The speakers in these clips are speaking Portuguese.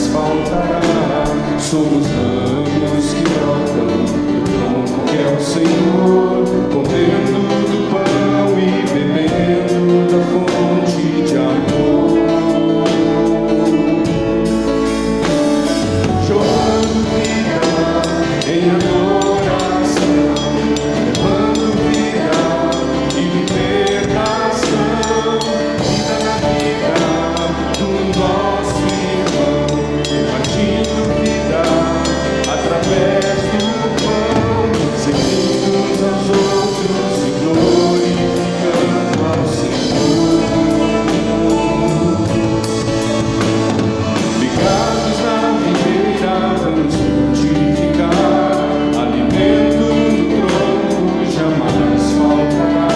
mais faltará. Somos ramos que brotam do tronco que é o Senhor, comendo do pão e bebendo da fonte de amor. Chorando vida em adoração, levando vida e libertação, vida na vida do nosso irmão, repartindo vida através do pão, servindo uns aos outros e glorificando ao Senhor. Ligados na videira vamos frutificar, alimento no tronco jamais faltará.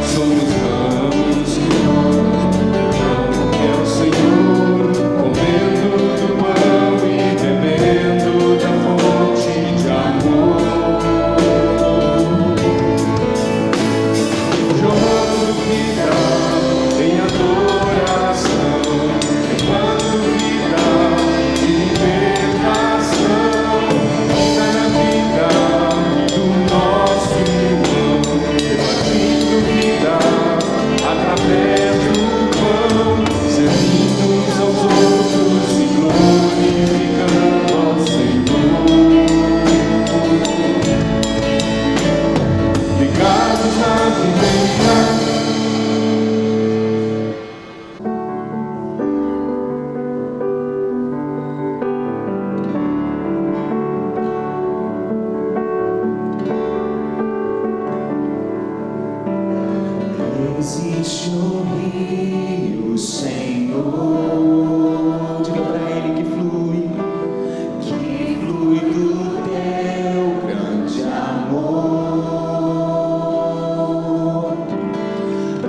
Somos ramos que brotam do tronco que é o Senhor, comendo do pão e bebendo da fonte de amor. Jorrando vida em adoração, levando vida e libertação, vida na vida do nosso irmão, repartindo vida através do pão, servindo uns aos outros e glorificando ao Senhor. Ligados na videira. Existe um rio, Senhor, diga pra ele que flui do teu grande amor.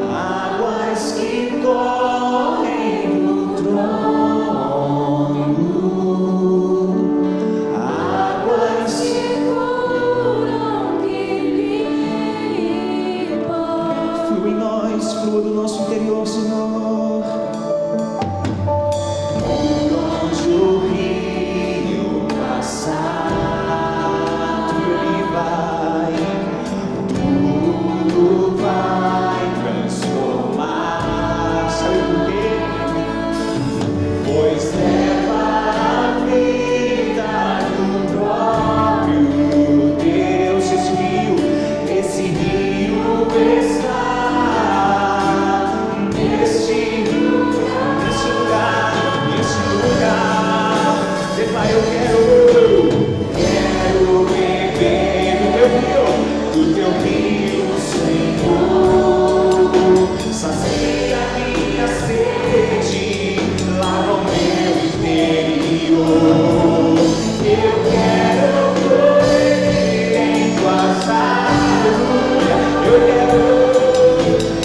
Águas que correm do trono, águas que curam, que limpam. Flui em nós, flua do nosso interior, Senhor. Por onde o rio passar, tudo vai transformar. Sabe por quê? Pois leva a vida do próprio Deus. Esse rio está neste lugar. Pai, eu quero beber do teu rio, Senhor. Sacia minha sede, lava o meu interior. Eu quero fluir em tuas águas.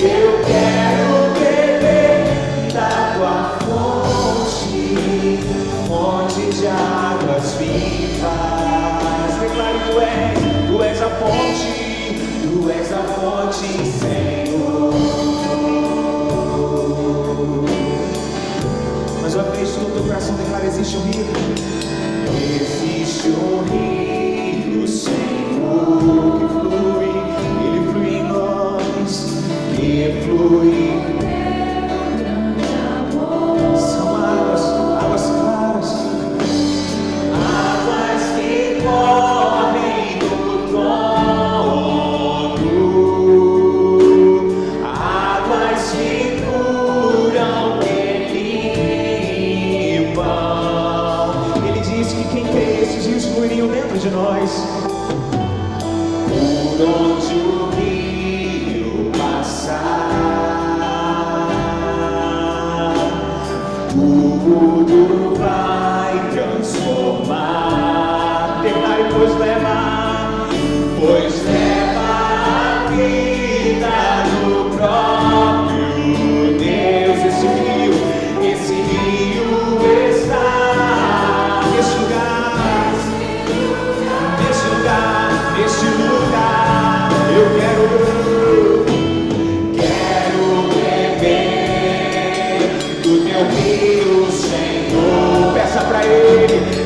Eu quero beber da tua fonte de águas vivas. Declare, tu és a fonte, Senhor. Mais uma vez, todo o teu coração declara: existe um rio. Existe um rio, Senhor, que flui, ele flui em nós, que flui. São águas claras, águas que correm do trono, águas que curam, que limpam. Ele disse que quem crê, esses rios fluiriam dentro de nós. Por onde o rio passar, tudo vai transformar. Declare, pois leva a vida do próprio Deus. Esse rio está neste lugar. Eu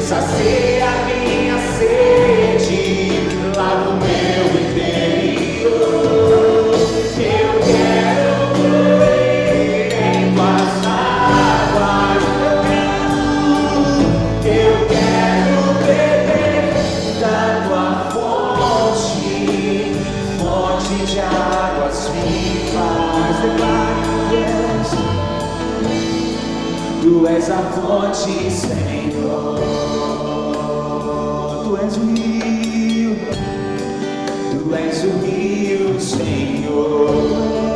sacia minha sede, lava o meu interior. Eu quero fluir em tuas águas. Eu quero beber da tua fonte, fonte de águas vivas. Tu és a fonte, Senhor. Tu és o rio, Senhor.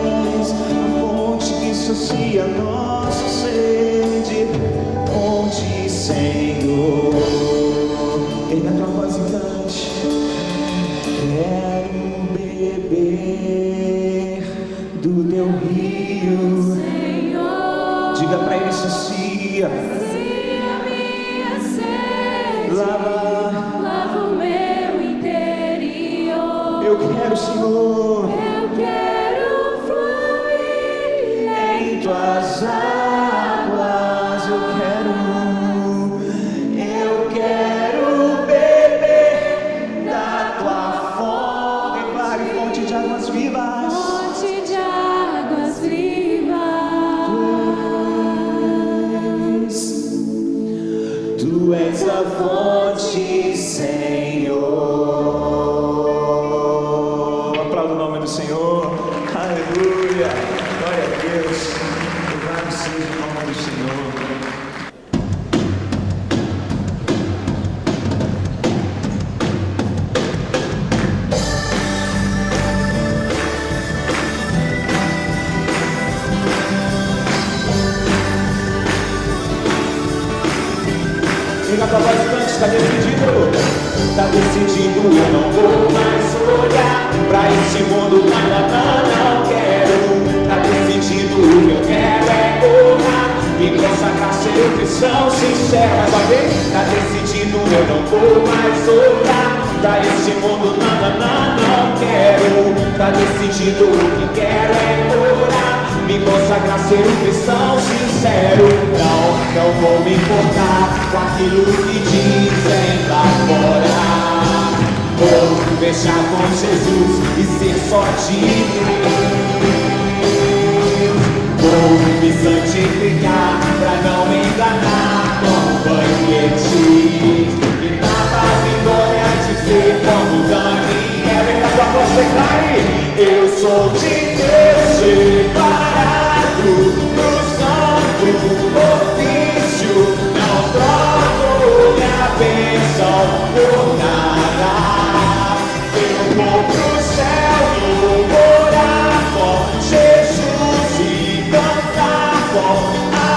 Tu és a fonte que sacia nossa sede, fonte, Senhor. Em a tua voz cante, quero beber do teu rio. Diga pra ele, sacia minha sede, lava o meu interior. Eu quero, Senhor, eu quero fluir em tuas águas. Eu quero beber da tua fonte. Declare, fonte de águas vivas. Fonte de águas vivas. Tu és a fonte, Senhor. Aplauda o nome do Senhor. Aleluia. Glória a Deus. Louvado seja o nome do Senhor. Diga pra voz cante, está decidido? Está decidido, eu não vou mais olhar pra esse mundo, não quero. Está decidido, o que eu quero é orar e consagrar, ser um cristão sincero. Mais uma vez, está decidido, eu não vou mais olhar pra esse mundo, não quero. Está decidido, o que quero é orar, me consagrar, ser um cristão sincero. Não vou me importar com aquilo que dizem lá fora. Vou fechar com Jesus e ser só de Deus. Vou me santificar pra não me enganar com banquetes. E na Babilônia dizer como Daniel, vem pra tua voz, declare: eu sou de Deus separado do santo ofício. Não troco minha bênção por nada. Eu vou pro céu, vou morar com Jesus e cantar com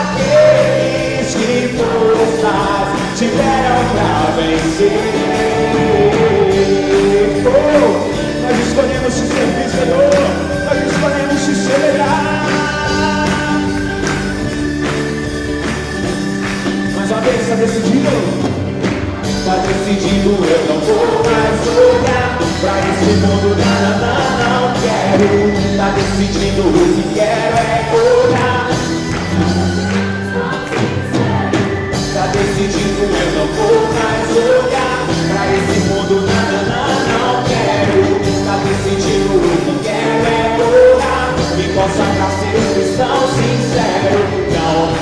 aqueles que forças tiveram pra vencer. Oh, nós escolhemos te servir, Senhor. Nós escolhemos te celebrar. Mais uma vez, está decidido? Está decidido, eu não vou mais olhar pra esse mundo, não quero. Está decidido, o que quero é orar. Está decidido, eu não vou mais olhar pra esse mundo, não quero. Está decidido, o que quero é orar, me consagrar, ser um cristão sincero.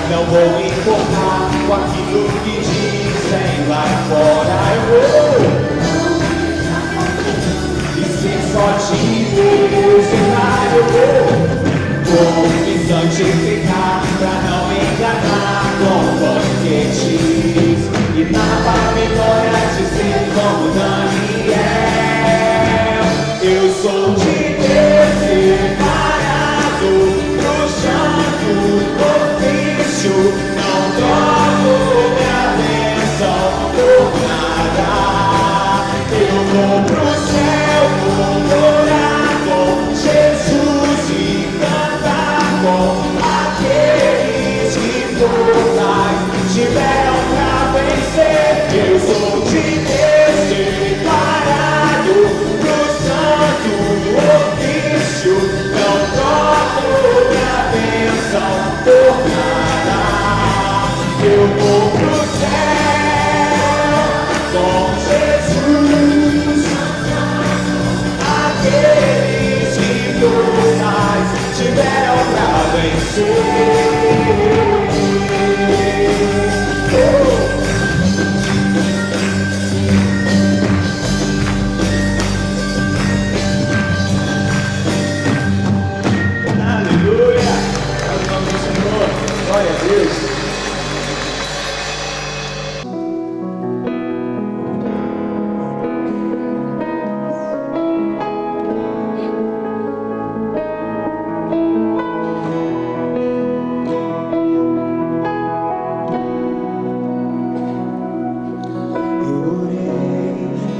Não vou me importar com aquilo que dizem lá fora. Eu vou e ser só de Deus. Eu vou me santificar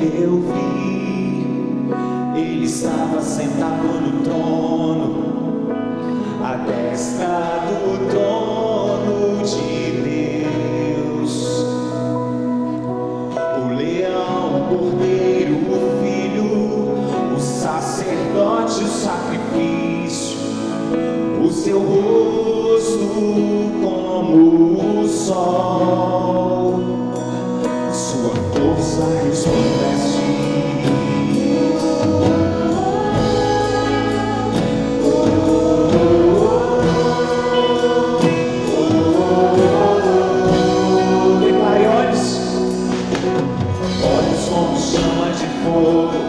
eu vi, ele estava sentado no trono, à destra do trono de Deus. O leão, o cordeiro, o filho, o sacerdote, o sacrifício, o seu rosto como o sol, sua força resplandece. Declare olhos como chama de fogo,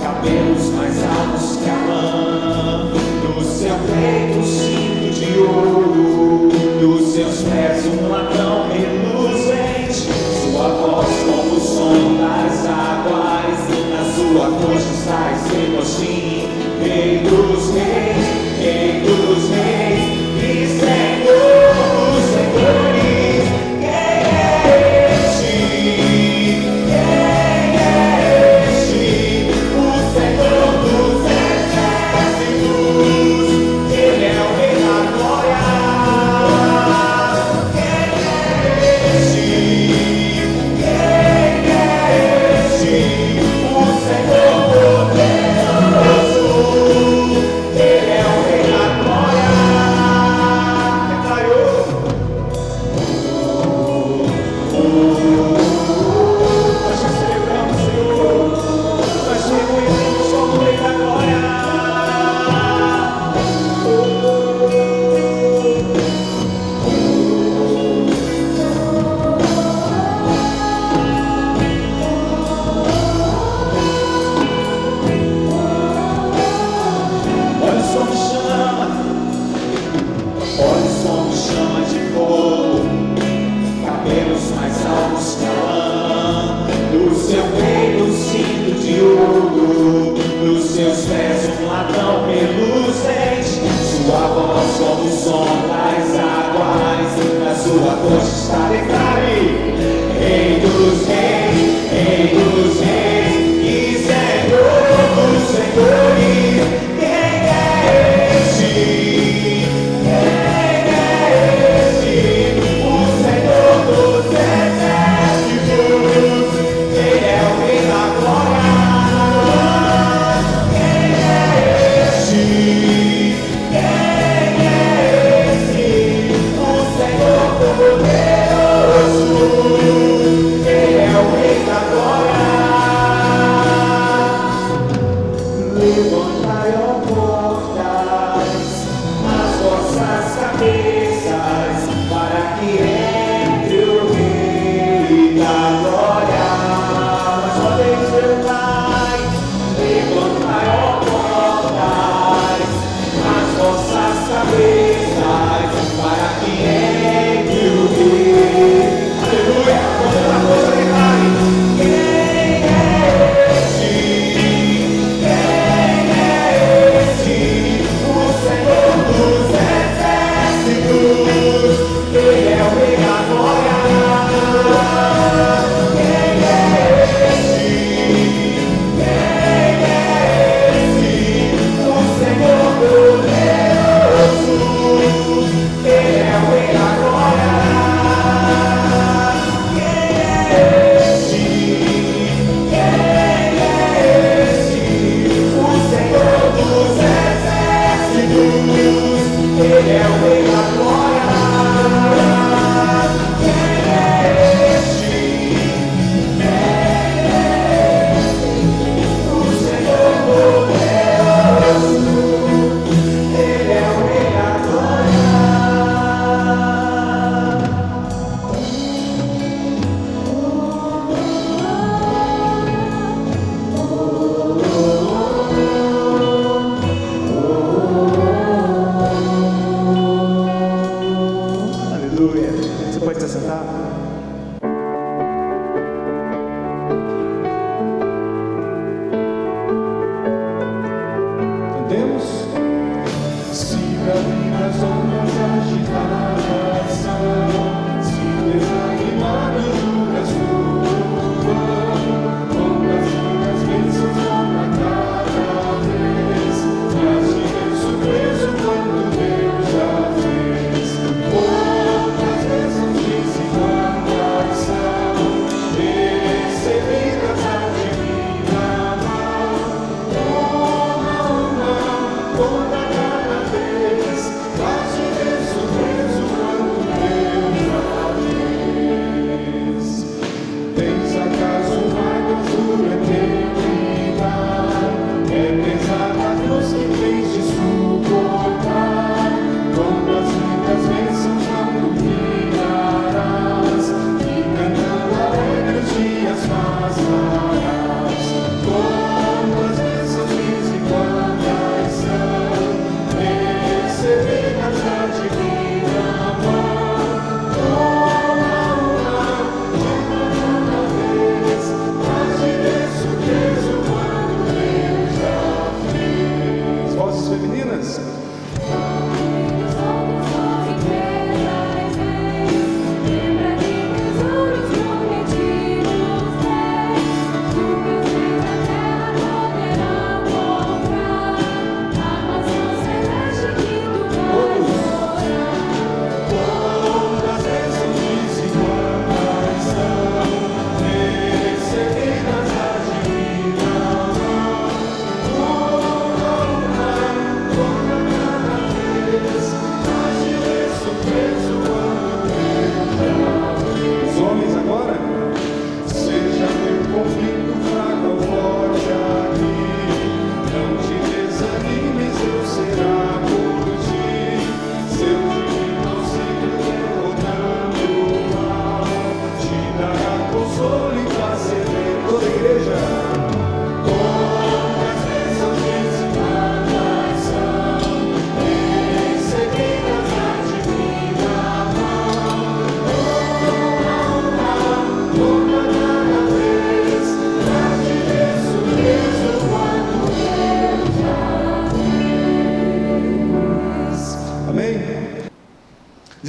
cabelos mais altos que a lã, no seu peito um cinto de ouro, nos seus pés um latão reluzente, sua voz como o som das águas, na sua coxa está escrito assim: Rei dos reis, Rei dos reis, e Senhor dos senhores. Quem é este? Quem é este? O Senhor dos exércitos, Ele é o Rei da glória. Quem é este? Quem é este? O Senhor poderoso, Ele é o Rei da glória. Declarou. Nós te celebramos, Senhor. Nós te reconhecemos como Rei da glória. Olhos como chama de fogo, cabelos mais altos que a lã, no seu peito um cinto de ouro, nos seus pés um latão reluzente, sua voz como o som das águas, na sua coxa está declare: Rei dos reis, Rei dos reis, e Senhor dos senhores. Quem é este? Quem é este? O Senhor dos exércitos, Ele é o Rei da glória. Quem é este? Quem é este? O Senhor poderoso,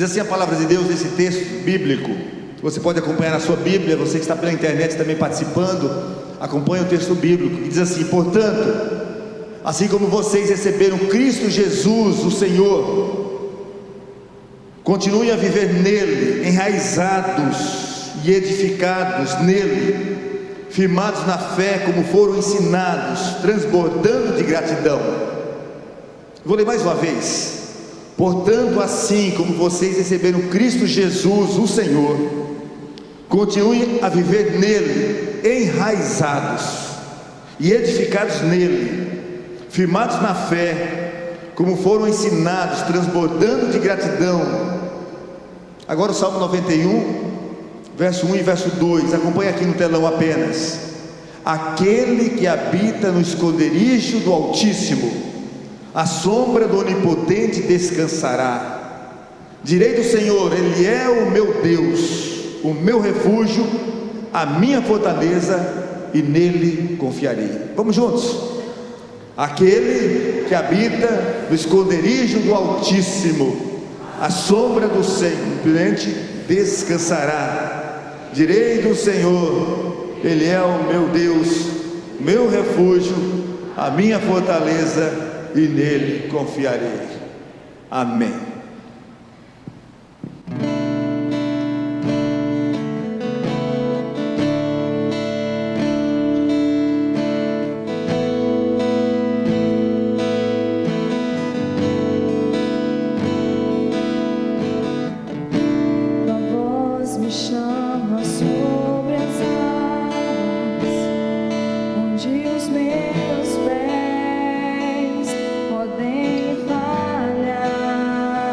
Diz assim a palavra de Deus nesse texto bíblico. Você pode acompanhar na sua Bíblia, você que está pela internet também participando, acompanha o texto bíblico, que diz assim: portanto, assim como vocês receberam Cristo Jesus, o Senhor, continuem a viver nele, enraizados e edificados nele, firmados na fé como foram ensinados, transbordando de gratidão. Vou ler mais uma vez. Portanto, assim como vocês receberam Cristo Jesus, o Senhor, continuem a viver nele, enraizados e edificados nele, firmados na fé, como foram ensinados, transbordando de gratidão. Agora o Salmo 91, verso 1 e verso 2, acompanha aqui no telão apenas. Aquele que habita no esconderijo do Altíssimo, a sombra do Onipotente descansará. Direi do Senhor: Ele é o meu Deus, o meu refúgio, a minha fortaleza, e nele confiarei. Vamos juntos. Aquele que habita no esconderijo do Altíssimo, a sombra do Onipotente descansará. Direi do Senhor: Ele é o meu Deus, meu refúgio, a minha fortaleza, e nele confiarei. Amém. Onde os meus pés podem falhar,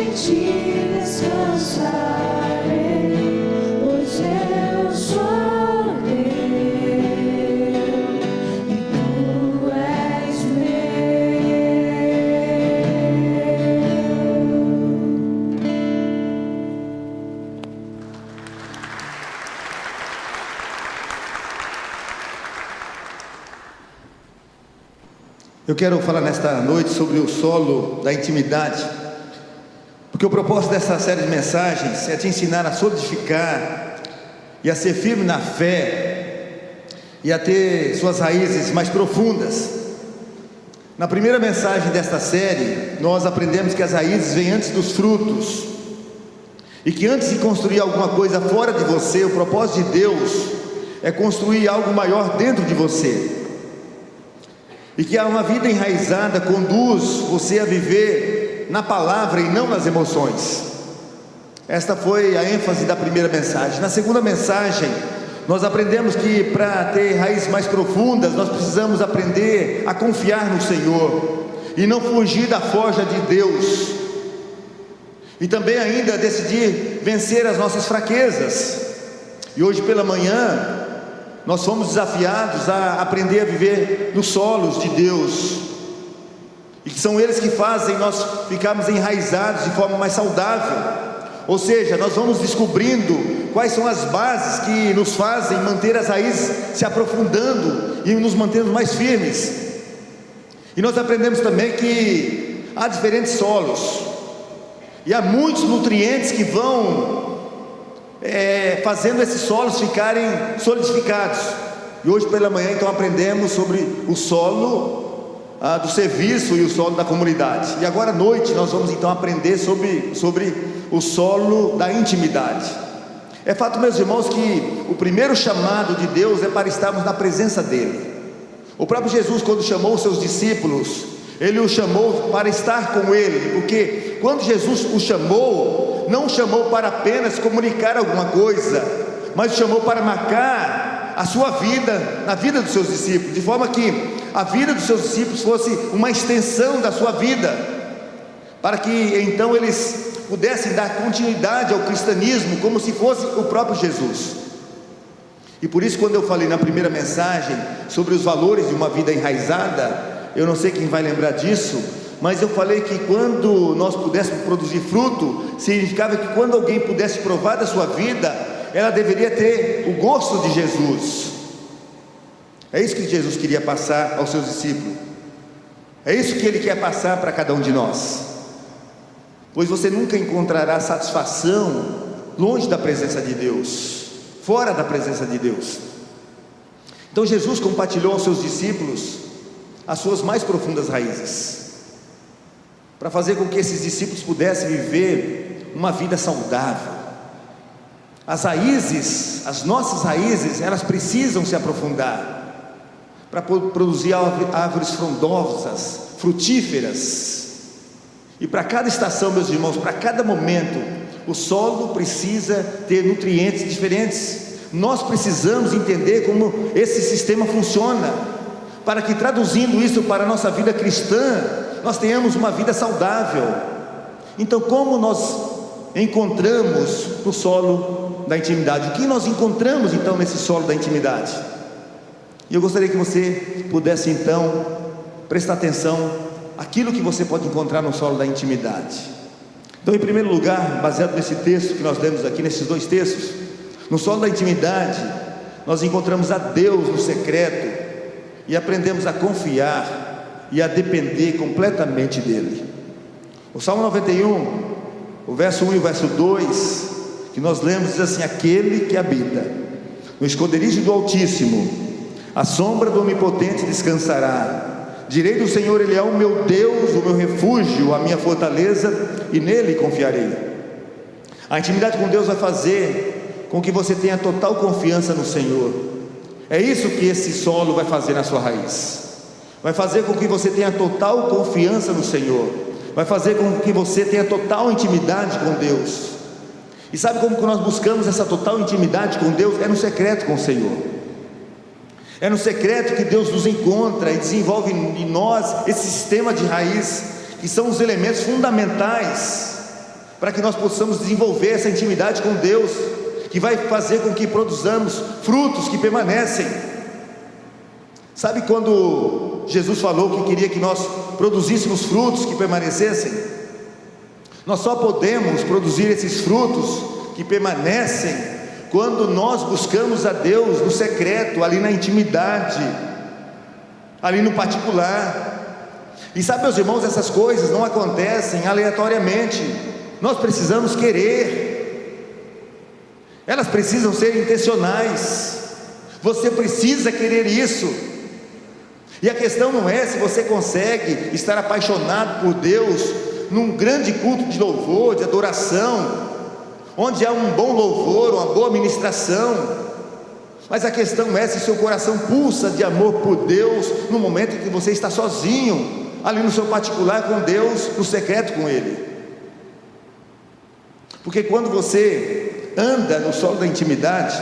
em ti descansarei, pois eu sou teu e tu és Eu quero falar nesta noite sobre o solo da intimidade, porque o propósito dessa série de mensagens é te ensinar a solidificar e a ser firme na fé e a ter suas raízes mais profundas. Na primeira mensagem desta série, nós aprendemos que as raízes vêm antes dos frutos, e que antes de construir alguma coisa fora de você, o propósito de Deus é construir algo maior dentro de você. E que uma vida enraizada conduz você a viver na palavra e não nas emoções. Esta foi a ênfase da primeira mensagem. Na segunda mensagem, nós aprendemos que para ter raízes mais profundas, nós precisamos aprender a confiar no Senhor e não fugir da forja de Deus. E também ainda decidir vencer as nossas fraquezas. E hoje pela manhã nós fomos desafiados a aprender a viver nos solos de Deus, e que são eles que fazem nós ficarmos enraizados de forma mais saudável. Ou seja, nós vamos descobrindo quais são as bases que nos fazem manter as raízes se aprofundando e nos mantendo mais firmes. E nós aprendemos também que há diferentes solos, e há muitos nutrientes que vão fazendo esses solos ficarem solidificados. E hoje pela manhã então aprendemos sobre o solo do serviço e o solo da comunidade. E agora à noite nós vamos então aprender sobre o solo da intimidade. É fato, meus irmãos, que o primeiro chamado de Deus é para estarmos na presença dele. O próprio Jesus, quando chamou os seus discípulos, ele os chamou para estar com ele, porque quando Jesus os chamou, não o chamou para apenas comunicar alguma coisa, mas o chamou para marcar a sua vida na vida dos seus discípulos, de forma que a vida dos seus discípulos fosse uma extensão da sua vida, para que então eles pudessem dar continuidade ao cristianismo como se fosse o próprio Jesus. E por isso, quando eu falei na primeira mensagem sobre os valores de uma vida enraizada, eu não sei quem vai lembrar disso, mas eu falei que quando nós pudéssemos produzir fruto, significava que quando alguém pudesse provar da sua vida, ela deveria ter o gosto de Jesus. É isso que Jesus queria passar aos seus discípulos, é isso que Ele quer passar para cada um de nós, pois você nunca encontrará satisfação longe da presença de Deus, fora da presença de Deus. Então Jesus compartilhou aos seus discípulos as suas mais profundas raízes, para fazer com que esses discípulos pudessem viver uma vida saudável. As raízes, as nossas raízes, elas precisam se aprofundar para produzir árvores frondosas, frutíferas. E para cada estação, meus irmãos, para cada momento, o solo precisa ter nutrientes diferentes. Nós precisamos entender como esse sistema funciona, para que, traduzindo isso para a nossa vida cristã, nós tenhamos uma vida saudável. Então, como nós encontramos no solo da intimidade? O que nós encontramos então nesse solo da intimidade? E eu gostaria que você pudesse então prestar atenção àquilo que você pode encontrar no solo da intimidade. Então, em primeiro lugar, baseado nesse texto que nós lemos aqui, nesses dois textos, no solo da intimidade, nós encontramos a Deus no secreto e aprendemos a confiar e a depender completamente dele. O Salmo 91, o verso 1 e o verso 2, que nós lemos, diz assim: aquele que habita no esconderijo do Altíssimo, a sombra do Onipotente descansará. Direi do Senhor, Ele é o meu Deus, o meu refúgio, a minha fortaleza, e nele confiarei. A intimidade com Deus vai fazer com que você tenha total confiança no Senhor. É isso que esse solo vai fazer na sua raiz. Vai fazer com que você tenha total confiança no Senhor. Vai fazer com que você tenha total intimidade com Deus. E sabe como que nós buscamos essa total intimidade com Deus? É no secreto com o Senhor. É no secreto que Deus nos encontra e desenvolve em nós esse sistema de raiz, que são os elementos fundamentais para que nós possamos desenvolver essa intimidade com Deus, que vai fazer com que produzamos frutos que permanecem. Sabe quando Jesus falou que queria que nós produzíssemos frutos que permanecessem? Nós só podemos produzir esses frutos que permanecem quando nós buscamos a Deus no secreto, ali na intimidade, ali no particular. E sabe, meus irmãos, essas coisas não acontecem aleatoriamente. Nós precisamos querer, elas precisam ser intencionais. Você precisa querer isso. E a questão não é se você consegue estar apaixonado por Deus num grande culto de louvor, de adoração, onde há um bom louvor, uma boa ministração. Mas a questão é se seu coração pulsa de amor por Deus no momento em que você está sozinho, ali no seu particular com Deus, no secreto com Ele. Porque quando você anda no solo da intimidade,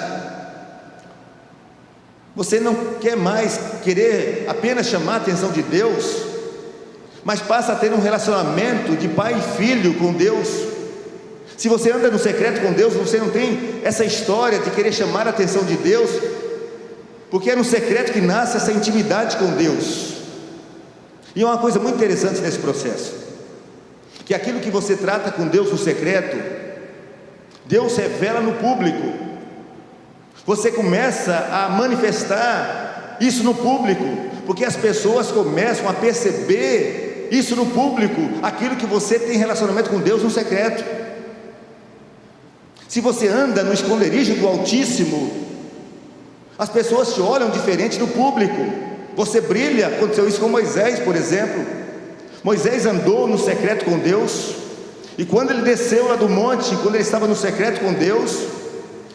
você não quer mais querer apenas chamar a atenção de Deus, mas passa a ter um relacionamento de pai e filho com Deus. Se você anda no secreto com Deus, você não tem essa história de querer chamar a atenção de Deus, porque é no secreto que nasce essa intimidade com Deus. E uma coisa muito interessante nesse processo, que aquilo que você trata com Deus no secreto, Deus revela no público. Você começa a manifestar isso no público, porque as pessoas começam a perceber isso no público, aquilo que você tem relacionamento com Deus no secreto. Se você anda no esconderijo do Altíssimo, as pessoas te olham diferente do público. Você brilha. Aconteceu isso com Moisés, por exemplo. Moisés andou no secreto com Deus, e quando ele desceu lá do monte, quando ele estava no secreto com Deus,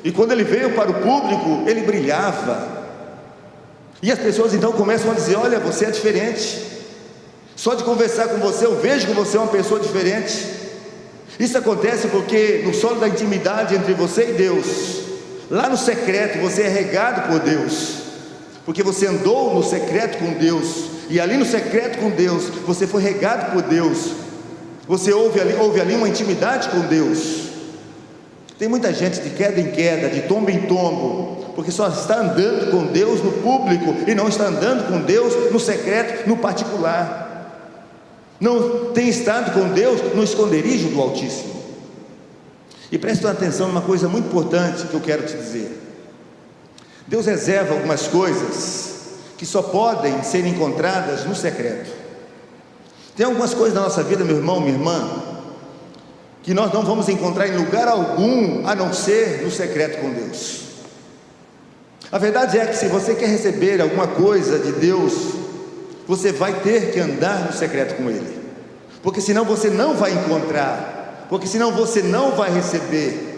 e quando ele veio para o público, ele brilhava. E as pessoas então começam a dizer: olha, você é diferente. Só de conversar com você, eu vejo que você é uma pessoa diferente. Isso acontece porque no solo da intimidade entre você e Deus, lá no secreto, você é regado por Deus, porque você andou no secreto com Deus, e ali no secreto com Deus, você foi regado por Deus. Você houve ali uma intimidade com Deus. Tem muita gente de queda em queda, de tombo em tombo, porque só está andando com Deus no público e não está andando com Deus no secreto, no particular. Não tem estado com Deus no esconderijo do Altíssimo. E preste atenção numa coisa muito importante que eu quero te dizer. Deus reserva algumas coisas que só podem ser encontradas no secreto. Tem algumas coisas na nossa vida, meu irmão, minha irmã, que nós não vamos encontrar em lugar algum, a não ser no secreto com Deus. A verdade é que se você quer receber alguma coisa de Deus, você vai ter que andar no secreto com Ele, porque senão você não vai encontrar, porque senão você não vai receber.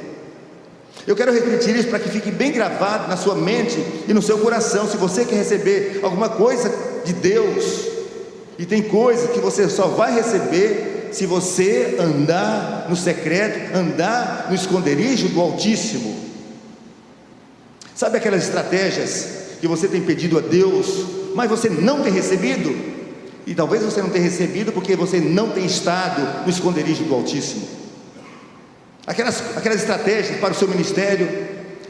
Eu quero repetir isso para que fique bem gravado na sua mente e no seu coração. Se você quer receber alguma coisa de Deus, e tem coisa que você só vai receber se você andar no secreto, andar no esconderijo do Altíssimo. Sabe aquelas estratégias que você tem pedido a Deus, mas você não tem recebido? E talvez você não tenha recebido porque você não tem estado no esconderijo do Altíssimo. Aquelas estratégias para o seu ministério,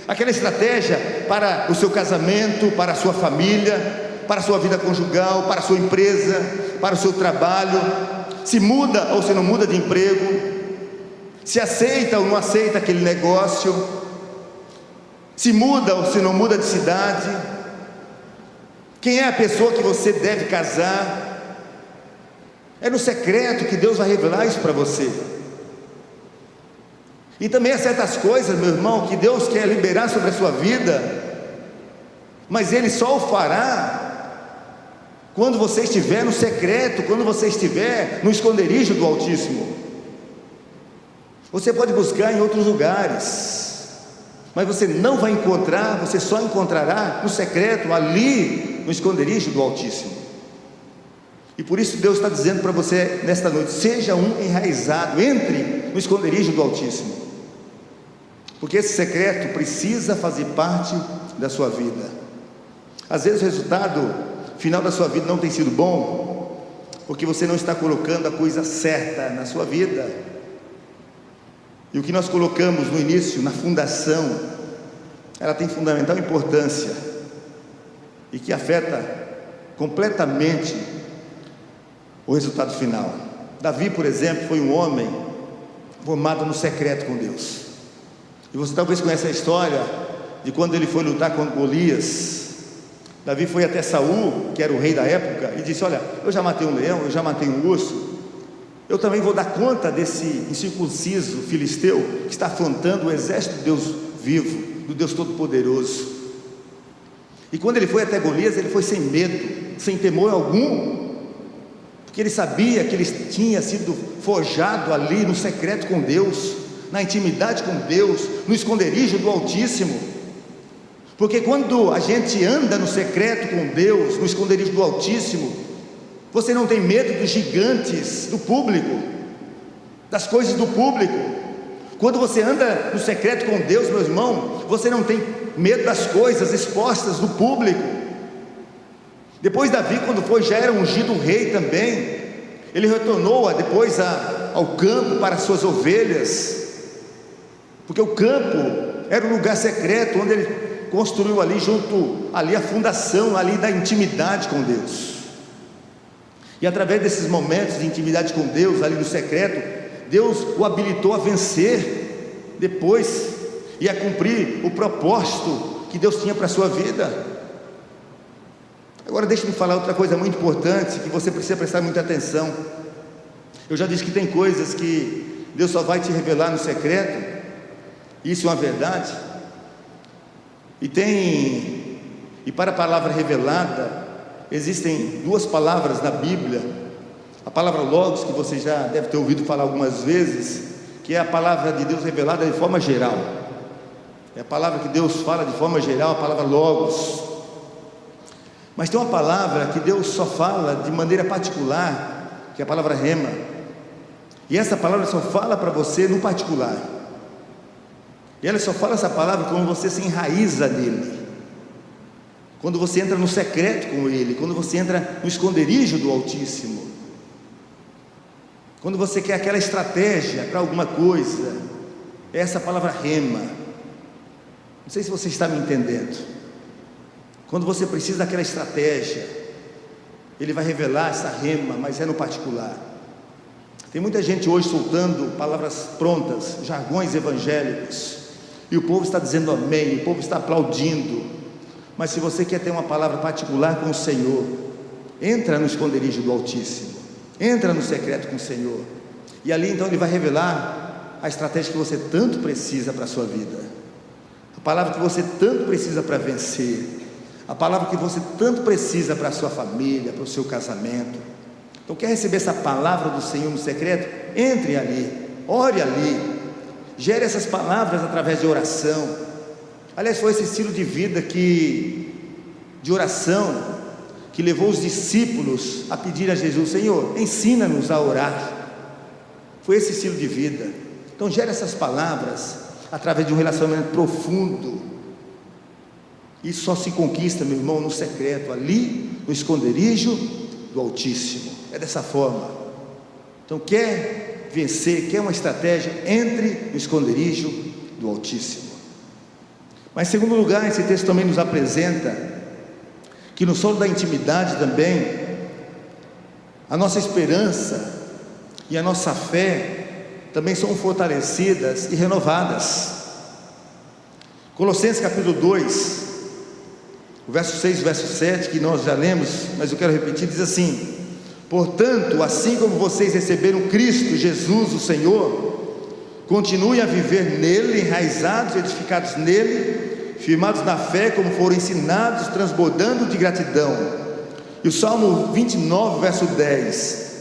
aquela estratégia para o seu casamento, para a sua família, para a sua vida conjugal, para a sua empresa, para o seu trabalho. Se muda ou se não muda de emprego, se aceita ou não aceita aquele negócio, se muda ou se não muda de cidade, quem é a pessoa que você deve casar. É no secreto que Deus vai revelar isso para você. E também há certas coisas, meu irmão, que Deus quer liberar sobre a sua vida, mas Ele só o fará quando você estiver no secreto, quando você estiver no esconderijo do Altíssimo. Você pode buscar em outros lugares, mas você não vai encontrar, você só encontrará no secreto, ali no esconderijo do Altíssimo. E por isso Deus está dizendo para você nesta noite: seja um enraizado, entre no esconderijo do Altíssimo, porque esse secreto precisa fazer parte da sua vida. Às vezes o resultado final da sua vida não tem sido bom, porque você não está colocando a coisa certa na sua vida. E o que nós colocamos no início, na fundação, ela tem fundamental importância e que afeta completamente o resultado final. Davi, por exemplo, foi um homem formado no secreto com Deus. E você talvez conheça a história de quando ele foi lutar contra Golias. Davi foi até Saul, que era o rei da época, e disse: olha, eu já matei um leão, eu já matei um urso, eu também vou dar conta desse incircunciso filisteu que está afrontando o exército de Deus vivo, do Deus Todo-Poderoso. E quando ele foi até Golias, ele foi sem medo, sem temor algum, porque ele sabia que ele tinha sido forjado ali no secreto com Deus, na intimidade com Deus, no esconderijo do Altíssimo. Porque quando a gente anda no secreto com Deus, no esconderijo do Altíssimo, você não tem medo dos gigantes do público, das coisas do público. Quando você anda no secreto com Deus, meu irmão, você não tem medo das coisas expostas do público. Depois Davi, quando foi, já era ungido rei também, ele retornou depois ao campo para as suas ovelhas, porque o campo era um lugar secreto, onde ele construiu ali ali a fundação ali da intimidade com Deus. E através desses momentos de intimidade com Deus, ali no secreto, Deus o habilitou a vencer depois e a cumprir o propósito que Deus tinha para a sua vida. Agora deixe-me falar outra coisa muito importante, que você precisa prestar muita atenção. Eu já disse que tem coisas que Deus só vai te revelar no secreto, isso é uma verdade. E para a palavra revelada, existem duas palavras na Bíblia. A palavra Logos, que você já deve ter ouvido falar algumas vezes, que é a palavra de Deus revelada de forma geral. É a palavra que Deus fala de forma geral, a palavra Logos. Mas tem uma palavra que Deus só fala de maneira particular, que é a palavra Rema. E essa palavra só fala para você no particular. E ela só fala essa palavra quando você se enraiza nele, quando você entra no secreto com ele, quando você entra no esconderijo do Altíssimo, quando você quer aquela estratégia para alguma coisa. É essa palavra Rema. Não sei se você está me entendendo. Quando você precisa daquela estratégia, ele vai revelar essa Rema, mas é no particular. Tem muita gente hoje soltando palavras prontas, jargões evangélicos, e o povo está dizendo amém, o povo está aplaudindo. Mas se você quer ter uma palavra particular com o Senhor, entra no esconderijo do Altíssimo, entra no secreto com o Senhor, e ali então ele vai revelar a estratégia que você tanto precisa para a sua vida, a palavra que você tanto precisa para vencer, a palavra que você tanto precisa para a sua família, para o seu casamento. Então, quer receber essa palavra do Senhor no secreto? Entre ali, ore ali, gere essas palavras através de oração. Aliás, foi esse estilo de vida de oração, que levou os discípulos a pedir a Jesus: Senhor, ensina-nos a orar. Foi esse estilo de vida. Então, gere essas palavras através de um relacionamento profundo. Isso só se conquista, meu irmão, no secreto, ali no esconderijo do Altíssimo. É dessa forma. Então, quer vencer, quer uma estratégia, entre no esconderijo do Altíssimo. Mas em segundo lugar, esse texto também nos apresenta que no solo da intimidade também, a nossa esperança e a nossa fé também são fortalecidas e renovadas. Colossenses capítulo 2, o verso 6 e o verso 7, que nós já lemos, mas eu quero repetir, diz assim: portanto, assim como vocês receberam Cristo Jesus, o Senhor, continuem a viver nele, enraizados, edificados nele, firmados na fé, como foram ensinados, transbordando de gratidão. E o Salmo 29, verso 10: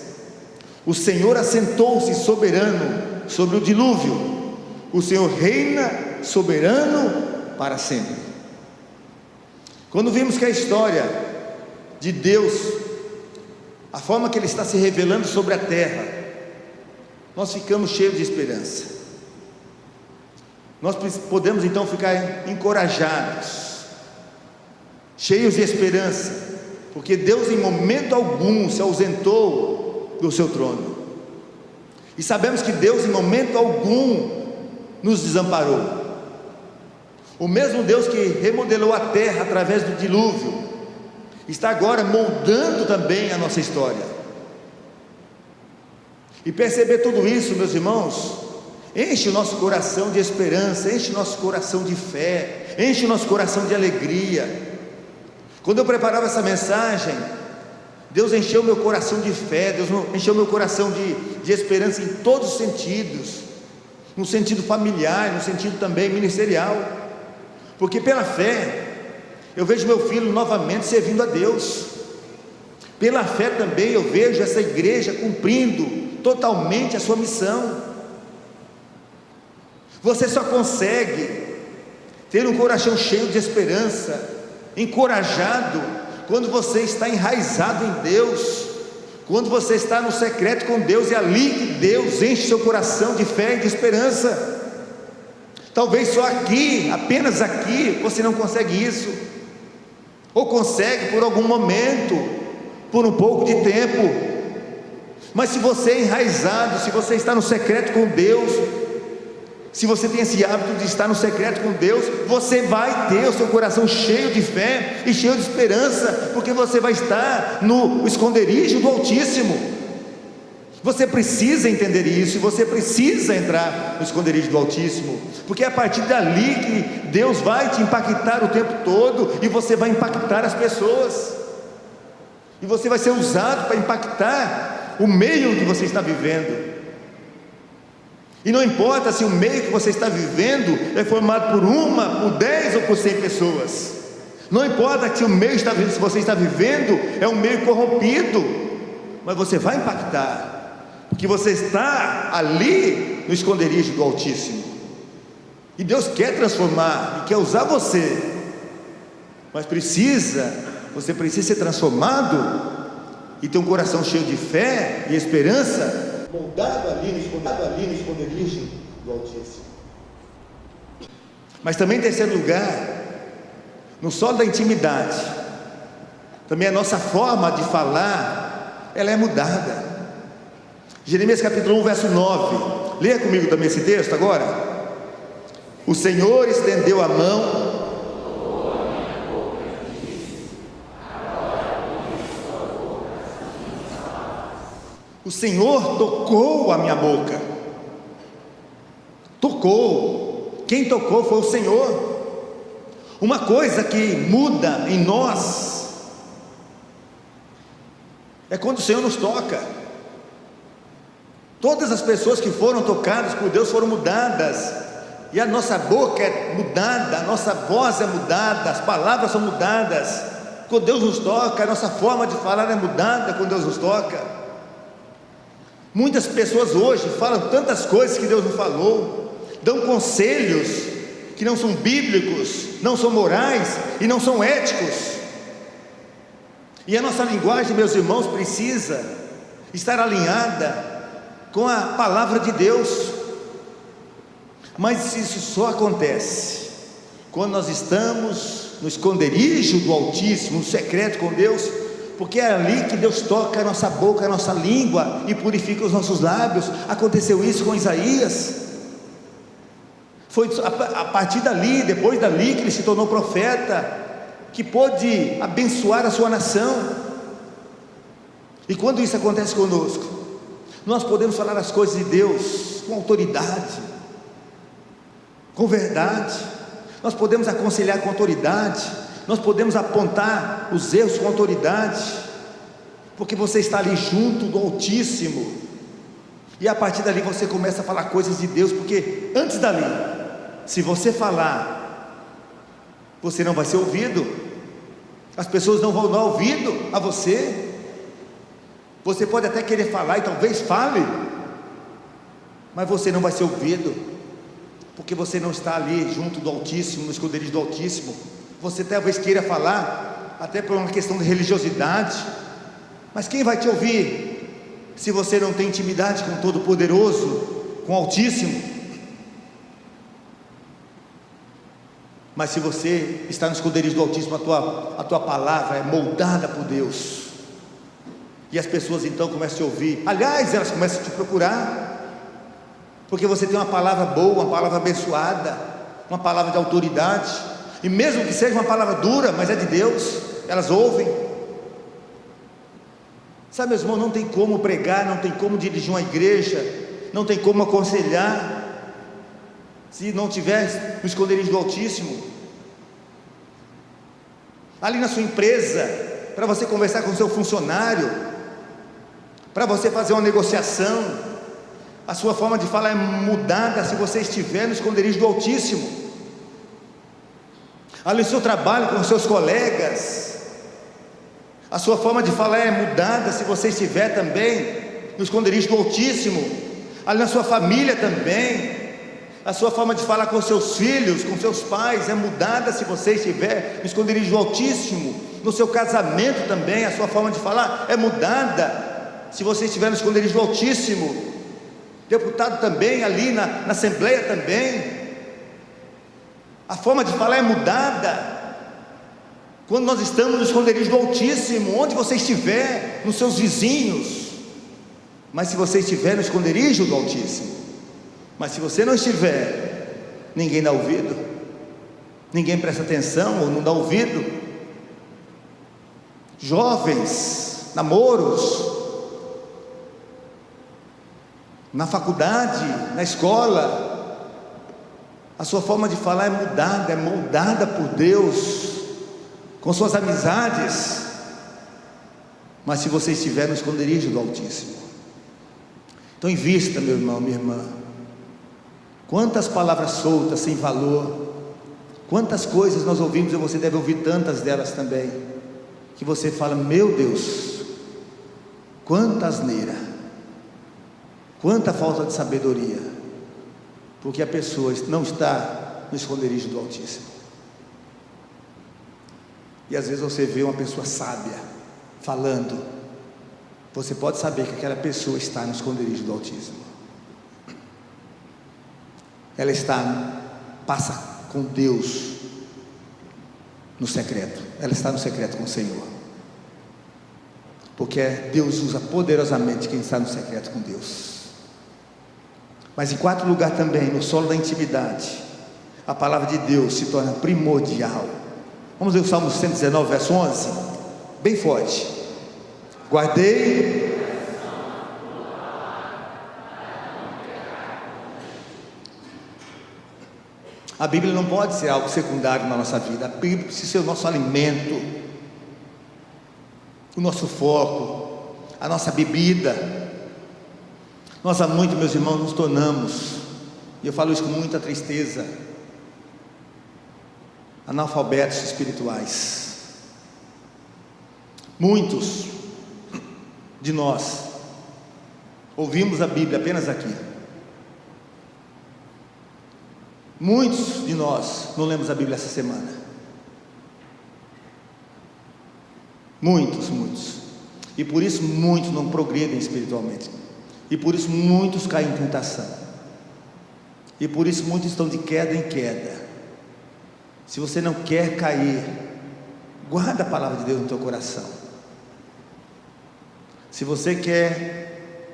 o Senhor assentou-se soberano sobre o dilúvio, o Senhor reina soberano para sempre. Quando vimos que a história de Deus, a forma que Ele está se revelando sobre a terra, nós ficamos cheios de esperança. Nós podemos então ficar encorajados, cheios de esperança, porque Deus em momento algum se ausentou do seu trono. E sabemos que Deus em momento algum nos desamparou. O mesmo Deus que remodelou a terra através do dilúvio, está agora moldando também a nossa história. E perceber tudo isso, meus irmãos, enche o nosso coração de esperança, enche o nosso coração de fé, enche o nosso coração de alegria. Quando eu preparava essa mensagem, Deus encheu meu coração de fé, Deus encheu meu coração de esperança em todos os sentidos, no sentido familiar, no sentido também ministerial, porque pela fé, eu vejo meu filho novamente servindo a Deus. Pela fé também eu vejo essa igreja cumprindo totalmente a sua missão. Você só consegue ter um coração cheio de esperança, encorajado, quando você está enraizado em Deus, quando você está no secreto com Deus, é ali que Deus enche seu coração de fé e de esperança. Talvez só aqui, apenas aqui, você não consegue isso, ou consegue por algum momento, por um pouco de tempo, mas se você é enraizado, se você está no secreto com Deus, se você tem esse hábito de estar no secreto com Deus, você vai ter o seu coração cheio de fé e cheio de esperança, porque você vai estar no esconderijo do Altíssimo. Você precisa entender isso, você precisa entrar no esconderijo do Altíssimo, porque é a partir dali que Deus vai te impactar o tempo todo, e você vai impactar as pessoas, e você vai ser usado para impactar o meio que você está vivendo. E não importa se o meio que você está vivendo é formado por 1, por 10 ou por 100 pessoas, não importa se o meio que você está vivendo é um meio corrompido, mas você vai impactar, porque você está ali no esconderijo do Altíssimo, e Deus quer transformar, e quer usar você, mas você precisa ser transformado, e ter um coração cheio de fé e esperança, moldado ali no esconderijo do Altíssimo. Mas também em terceiro lugar, no solo da intimidade, também a nossa forma de falar, ela é mudada. Jeremias capítulo 1, verso 9, leia comigo também esse texto agora. O Senhor estendeu a mão, o Senhor tocou a minha boca, tocou, quem tocou foi o Senhor. Uma coisa que muda em nós é quando o Senhor nos toca. Todas as pessoas que foram tocadas por Deus foram mudadas, e a nossa boca é mudada, a nossa voz é mudada, as palavras são mudadas. Quando Deus nos toca, a nossa forma de falar é mudada quando Deus nos toca. Muitas pessoas hoje falam tantas coisas que Deus não falou, dão conselhos que não são bíblicos, não são morais e não são éticos. E a nossa linguagem, meus irmãos, precisa estar alinhada com a palavra de Deus. Mas isso só acontece quando nós estamos no esconderijo do Altíssimo, no secreto com Deus, porque é ali que Deus toca a nossa boca, a nossa língua, e purifica os nossos lábios. Aconteceu isso com Isaías. Foi a partir dali, depois dali, que ele se tornou profeta, que pôde abençoar a sua nação. E quando isso acontece conosco, nós podemos falar as coisas de Deus com autoridade, com verdade. Nós podemos aconselhar com autoridade, nós podemos apontar os erros com autoridade, porque você está ali junto do Altíssimo, e a partir dali você começa a falar coisas de Deus, porque antes dali, se você falar, você não vai ser ouvido, as pessoas não vão dar ouvido a você. Você pode até querer falar, e talvez fale, mas você não vai ser ouvido, porque você não está ali junto do Altíssimo, no esconderijo do Altíssimo. Você talvez queira falar, até por uma questão de religiosidade, mas quem vai te ouvir, se você não tem intimidade com o Todo-Poderoso, com o Altíssimo? Mas se você está no esconderijo do Altíssimo, a tua palavra é moldada por Deus, e as pessoas então começam a te ouvir. Aliás, elas começam a te procurar, porque você tem uma palavra boa, uma palavra abençoada, uma palavra de autoridade, e mesmo que seja uma palavra dura, mas é de Deus, elas ouvem. Sabe, meus irmãos, não tem como pregar, não tem como dirigir uma igreja, não tem como aconselhar, se não tiver no esconderijo do Altíssimo. Ali na sua empresa, para você conversar com o seu funcionário, para você fazer uma negociação, a sua forma de falar é mudada se você estiver no esconderijo do Altíssimo. Ali no seu trabalho com os seus colegas, a sua forma de falar é mudada se você estiver também no esconderijo do Altíssimo. Ali na sua família também, a sua forma de falar com seus filhos, com seus pais é mudada se você estiver no esconderijo do Altíssimo. No seu casamento também, a sua forma de falar é mudada se você estiver no esconderijo do Altíssimo. Deputado também, ali na Assembleia também, a forma de falar é mudada quando nós estamos no esconderijo do Altíssimo, onde você estiver, nos seus vizinhos. Mas se você estiver no esconderijo do Altíssimo, mas se você não estiver, ninguém dá ouvido, ninguém presta atenção ou não dá ouvido. Jovens, namoros, na faculdade, na escola, a sua forma de falar é moldada por Deus, com suas amizades. Mas se você estiver no esconderijo do Altíssimo, então invista, meu irmão, minha irmã. Quantas palavras soltas, sem valor, quantas coisas nós ouvimos, e você deve ouvir tantas delas também, que você fala: meu Deus, quanta asneira, quanta falta de sabedoria, porque a pessoa não está no esconderijo do Altíssimo. E às vezes você vê uma pessoa sábia falando, você pode saber que aquela pessoa está no esconderijo do Altíssimo. Ela passa com Deus no secreto, ela está no secreto com o Senhor, porque Deus usa poderosamente quem está no secreto com Deus. Mas em quarto lugar também, no solo da intimidade, a palavra de Deus se torna primordial. Vamos ver o Salmo 119, verso 11, bem forte. Guardei a Bíblia não pode ser algo secundário na nossa vida. A Bíblia precisa ser o nosso alimento, o nosso foco, a nossa bebida. Nós há muito, meus irmãos, nos tornamos, e eu falo isso com muita tristeza, analfabetos espirituais. Muitos de nós ouvimos a Bíblia apenas aqui. Muitos de nós não lemos a Bíblia essa semana. Muitos. E por isso muitos não progredem espiritualmente. E por isso muitos caem em tentação. E por isso muitos estão de queda em queda. Se você não quer cair, guarda a palavra de Deus no teu coração. Se você quer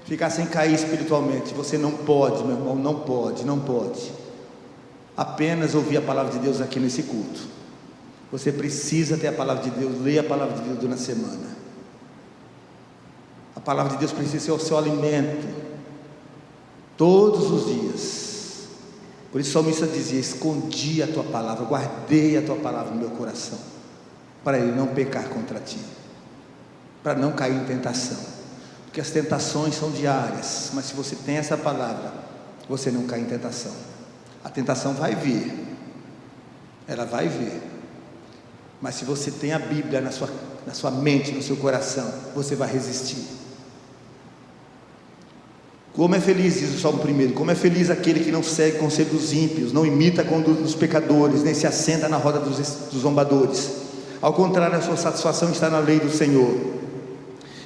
ficar sem cair espiritualmente, você não pode, meu irmão, não pode apenas ouvir a palavra de Deus aqui nesse culto. Você precisa ter a palavra de Deus, ler a palavra de Deus durante a semana. A palavra de Deus precisa ser o seu alimento todos os dias. Por isso o salmista dizia: escondi a tua palavra, guardei a tua palavra no meu coração, para ele não pecar contra ti, para não cair em tentação, porque as tentações são diárias. Mas se você tem essa palavra, você não cai em tentação. A tentação vai vir, ela vai vir, mas se você tem a Bíblia na sua mente, no seu coração, você vai resistir. Como é feliz, diz o Salmo 1, como é feliz aquele que não segue o conselho dos ímpios, não imita a conduta dos pecadores, nem se assenta na roda dos zombadores. Ao contrário, a sua satisfação está na lei do Senhor,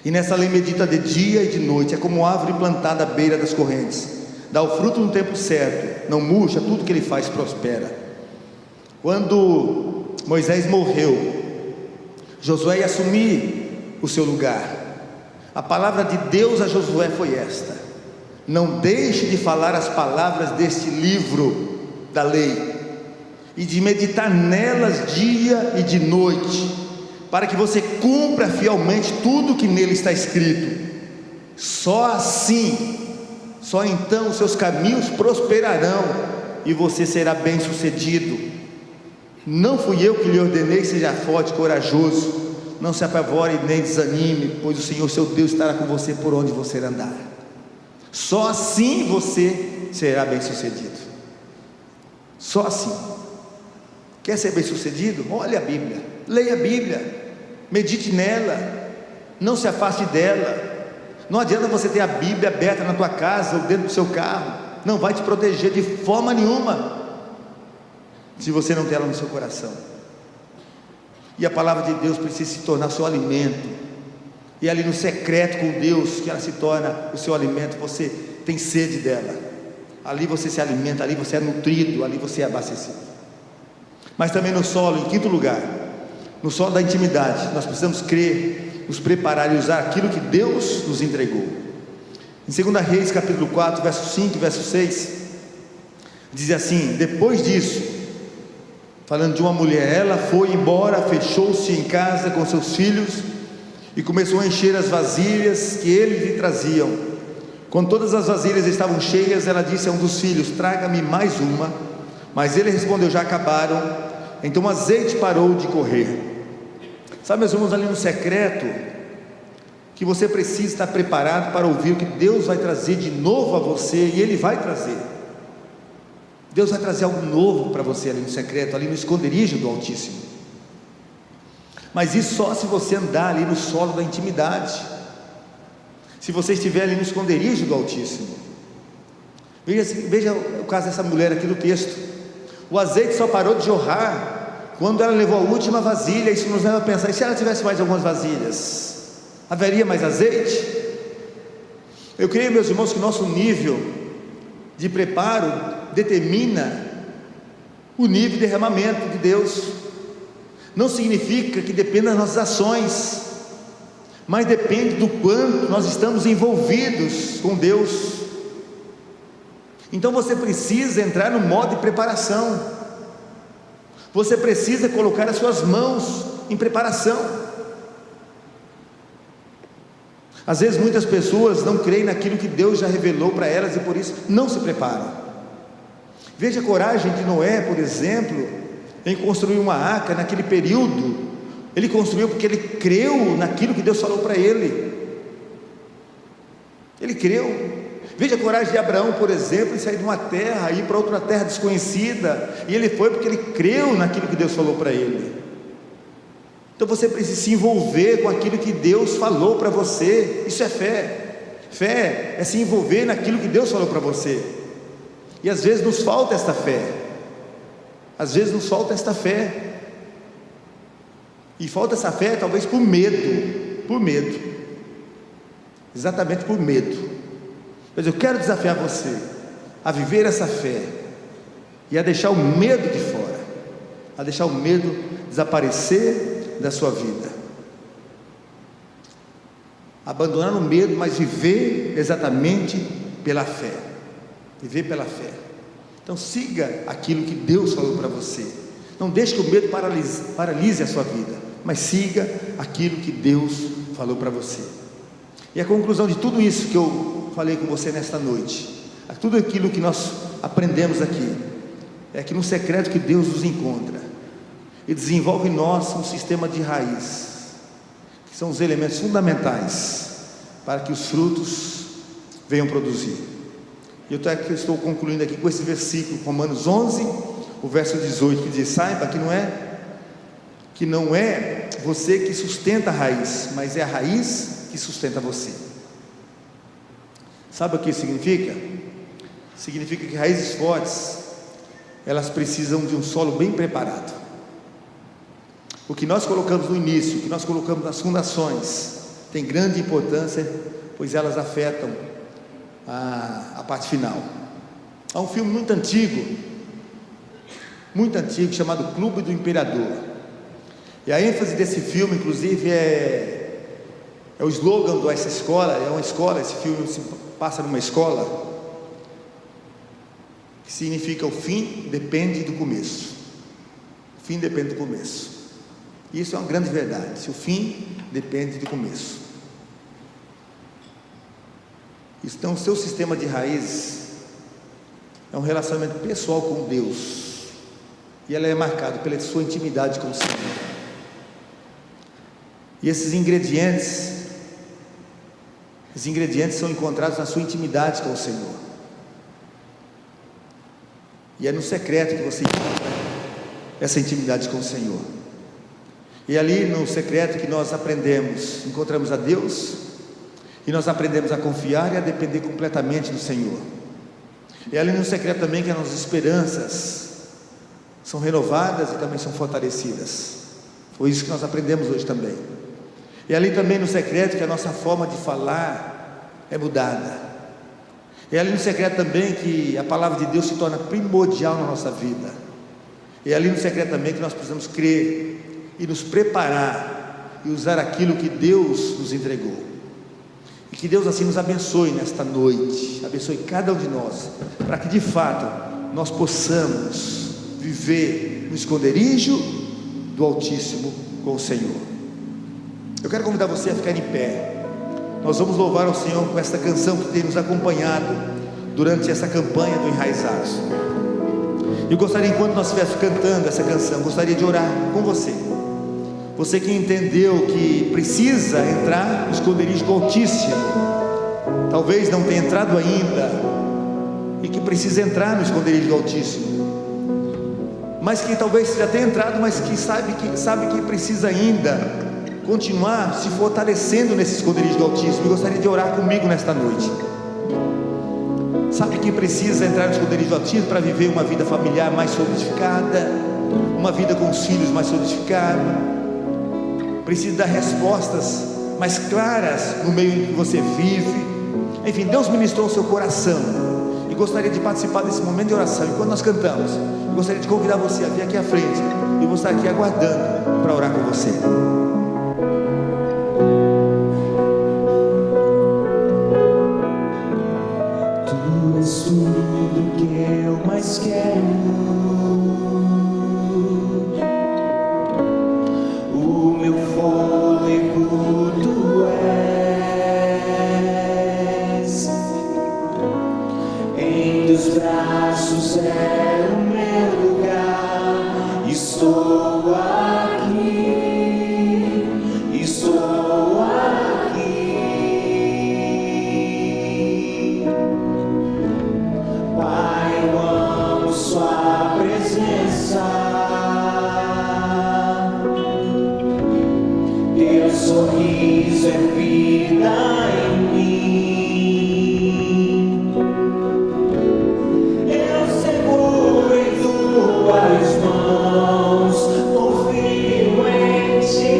e nessa lei medita de dia e de noite. É como árvore plantada à beira das correntes, dá o fruto no tempo certo, não murcha, tudo que ele faz prospera. Quando Moisés morreu, Josué ia assumir o seu lugar. A palavra de Deus a Josué foi esta: Não deixe de falar as palavras deste livro da lei e de meditar nelas dia e de noite, para que você cumpra fielmente tudo que nele está escrito. Só assim, só então os seus caminhos prosperarão e você será bem-sucedido. Não fui eu que lhe ordenei: seja forte e corajoso, não se apavore nem desanime, pois o Senhor seu Deus estará com você por onde você andar. Só assim você será bem-sucedido. Só assim. Quer ser bem-sucedido? Olhe a Bíblia, leia a Bíblia, medite nela, não se afaste dela. Não adianta você ter a Bíblia aberta na tua casa ou dentro do seu carro, não vai te proteger de forma nenhuma se você não ter ela no seu coração. E a palavra de Deus precisa se tornar seu alimento, e ali no secreto com Deus que ela se torna o seu alimento. Você tem sede dela, ali você se alimenta, ali você é nutrido, ali você é abastecido. Mas também no solo, em quinto lugar, no solo da intimidade, nós precisamos crer, nos preparar e usar aquilo que Deus nos entregou. Em 2 Reis capítulo 4, verso 5 e verso 6, diz assim: depois disso, falando de uma mulher, ela foi embora, fechou-se em casa com seus filhos e começou a encher as vasilhas que eles lhe traziam. Quando todas as vasilhas estavam cheias, ela disse a um dos filhos: traga-me mais uma. Mas ele respondeu: já acabaram. Então o azeite parou de correr. Sabe, meus irmãos, ali no secreto, que você precisa estar preparado para ouvir o que Deus vai trazer de novo a você, e Ele vai trazer. Deus vai trazer algo novo para você ali no secreto, ali no esconderijo do Altíssimo. Mas isso só se você andar ali no solo da intimidade, se você estiver ali no esconderijo do Altíssimo. Veja o caso dessa mulher aqui do texto. O azeite só parou de jorrar quando ela levou a última vasilha. Isso nos leva a pensar: e se ela tivesse mais algumas vasilhas, haveria mais azeite? Eu creio, meus irmãos, que o nosso nível de preparo determina o nível de derramamento de Deus. Não significa que dependa das nossas ações, mas depende do quanto nós estamos envolvidos com Deus. Então você precisa entrar no modo de preparação, você precisa colocar as suas mãos em preparação. Às vezes muitas pessoas não creem naquilo que Deus já revelou para elas e por isso não se preparam. Veja a coragem de Noé, por exemplo, em construir uma arca naquele período. Ele construiu porque ele creu naquilo que Deus falou para ele. Ele creu. Veja a coragem de Abraão, por exemplo, em sair de uma terra e ir para outra terra desconhecida, e ele foi porque ele creu naquilo que Deus falou para ele. Então você precisa se envolver com aquilo que Deus falou para você. Isso é fé. Fé é se envolver naquilo que Deus falou para você. E às vezes nos falta esta fé. Às vezes nos falta esta fé. E falta essa fé talvez por medo. Por medo. Exatamente por medo. Mas eu quero desafiar você a viver essa fé e a deixar o medo de fora, a deixar o medo desaparecer da sua vida. Abandonar o medo, mas viver exatamente pela fé. Viver pela fé. Então siga aquilo que Deus falou para você. Não deixe que o medo paralise a sua vida, mas siga aquilo que Deus falou para você. E a conclusão de tudo isso que eu falei com você nesta noite, tudo aquilo que nós aprendemos aqui, é que no secreto que Deus nos encontra e desenvolve em nós um sistema de raiz, que são os elementos fundamentais para que os frutos venham produzir. E eu estou concluindo aqui com esse versículo, Romanos 11, o verso 18, que diz: saiba que não é você que sustenta a raiz, mas é a raiz que sustenta você. Sabe o que isso significa? Significa que raízes fortes, elas precisam de um solo bem preparado. O que nós colocamos no início, o que nós colocamos nas fundações, tem grande importância, pois elas afetam a parte final. Há um filme muito antigo, chamado Clube do Imperador, e a ênfase desse filme, inclusive, é o slogan dessa escola, é uma escola, esse filme passa numa escola, que significa o fim depende do começo. O fim depende do começo. E isso é uma grande verdade. Se o fim depende do começo. Então, o seu sistema de raízes é um relacionamento pessoal com Deus. E ela é marcada pela sua intimidade com o Senhor. E esses ingredientes são encontrados na sua intimidade com o Senhor. E é no secreto que você encontra essa intimidade com o Senhor. E ali no secreto que nós encontramos a Deus, e nós aprendemos a confiar e a depender completamente do Senhor. E ali no secreto também que as nossas esperanças são renovadas e também são fortalecidas. Foi isso que nós aprendemos hoje também. E ali também no secreto que a nossa forma de falar é mudada. E ali no secreto também que a palavra de Deus se torna primordial na nossa vida. E ali no secreto também que nós precisamos crer e nos preparar e usar aquilo que Deus nos entregou. E que Deus assim nos abençoe nesta noite, abençoe cada um de nós, para que de fato nós possamos viver no esconderijo do Altíssimo com o Senhor. Eu quero convidar você a ficar em pé. Nós vamos louvar ao Senhor com esta canção que tem nos acompanhado durante essa campanha do Enraizados. Eu gostaria, enquanto nós estivéssemos cantando essa canção, gostaria de orar com você. Você que entendeu que precisa entrar no esconderijo do Altíssimo, talvez não tenha entrado ainda, e que precisa entrar no esconderijo do Altíssimo, mas que talvez já tenha entrado, mas que sabe que precisa ainda continuar se fortalecendo nesse esconderijo do Altíssimo. Eu gostaria de orar comigo nesta noite. Sabe que precisa entrar no esconderijo do Altíssimo para viver uma vida familiar mais solidificada, uma vida com os filhos mais solidificada, precisa dar respostas mais claras no meio em que você vive. Enfim, Deus ministrou o seu coração e gostaria de participar desse momento de oração. Enquanto nós cantamos, eu gostaria de convidar você a vir aqui à frente. Eu vou estar aqui aguardando para orar com você. Tu és tudo que eu mais quero. O meu fôlego tu és. Em teus braços é o meu lugar. Estou aqui, estou aqui. Pai, eu amo sua presença. Teu sorriso é vida em mim. Eu seguro em tuas mãos, confio em ti,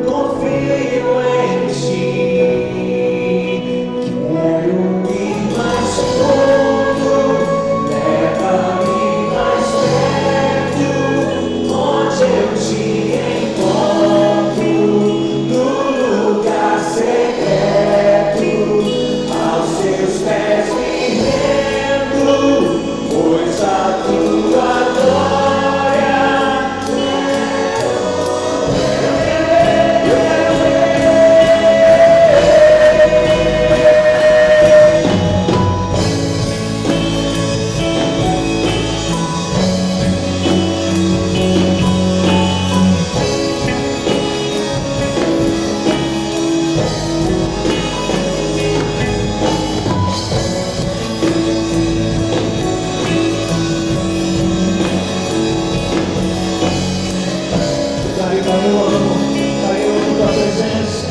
confio em ti. Quero ir mais fundo, leva-me mais perto, onde eu te encontro, no lugar secreto, aos teus pés me rendo, pois a tua glória tua presença.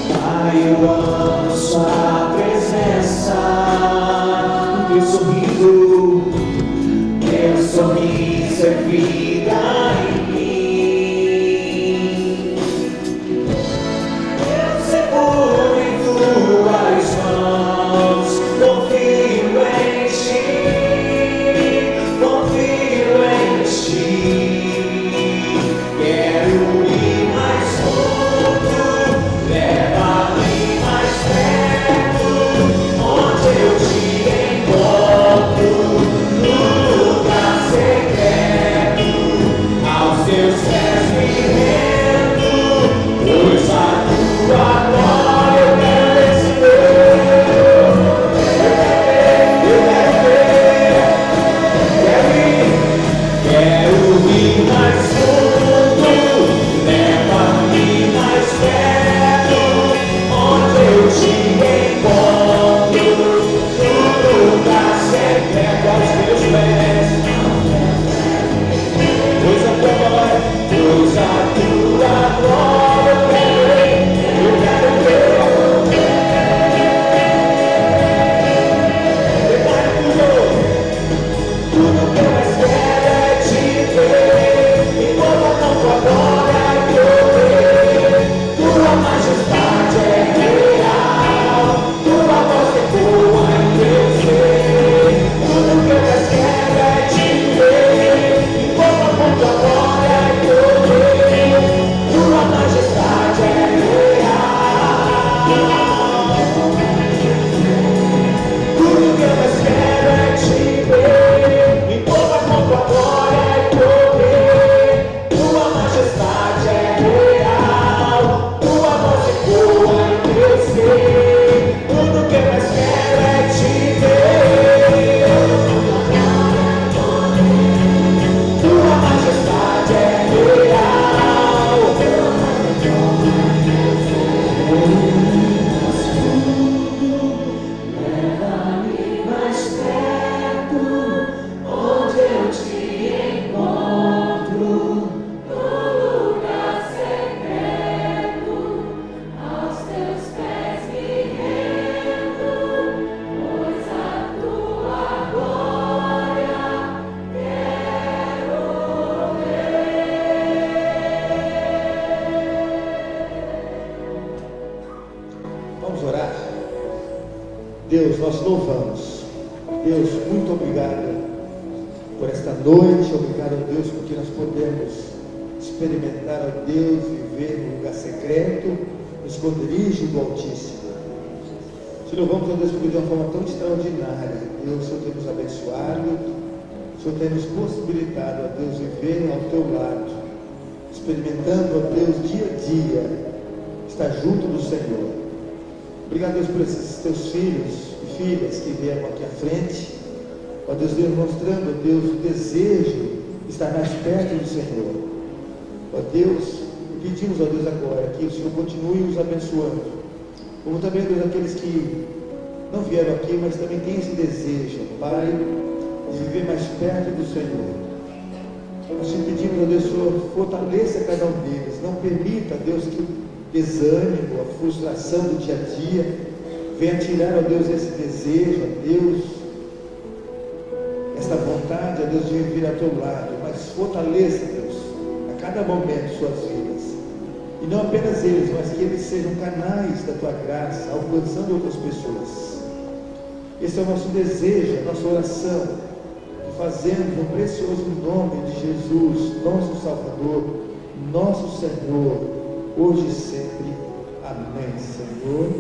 Pai, eu amo sua presença. Teu sorriso é vida em mim. Eu seguro em tuas mãos, confio em ti, confio em ti. Quero ir mais fundo, Vamos orar. Deus, nós louvamos. Deus, muito obrigado por esta noite. Obrigado, Deus, porque nós podemos experimentar, ó Deus, viver no lugar secreto, no esconderijo do Altíssimo. Te louvamos, ó Deus, porque de uma forma tão extraordinária, Deus, o Senhor tem nos abençoado, o Senhor tem nos possibilitado, ó Deus, viver ao teu lado, experimentando, ó Deus, dia a dia, estar junto do Senhor. Obrigado, Deus, por esses teus filhos e filhas que vieram aqui à frente, ó Deus, demonstrando, ó Deus, o desejo de estar mais perto do Senhor. Ó Deus, pedimos, ó Deus, agora que o Senhor continue os abençoando, como também, Deus, aqueles que não vieram aqui, mas também têm esse desejo, Pai, de viver mais perto do Senhor. Nós te pedimos, ó Deus, Senhor, fortaleça cada um deles, não permita, Deus, que o desânimo, a frustração do dia a dia venha tirar, ó Deus, esse desejo, ó Deus, esta vontade, ó Deus, de viver ao teu lado, mas fortaleça, Deus, a cada momento suas vidas, e não apenas eles, mas que eles sejam canais da tua graça, alcançando outras pessoas. Esse é o nosso desejo, a nossa oração, que fazemos no precioso nome de Jesus, nosso Salvador, nosso Senhor, hoje e sempre. Amém, Senhor.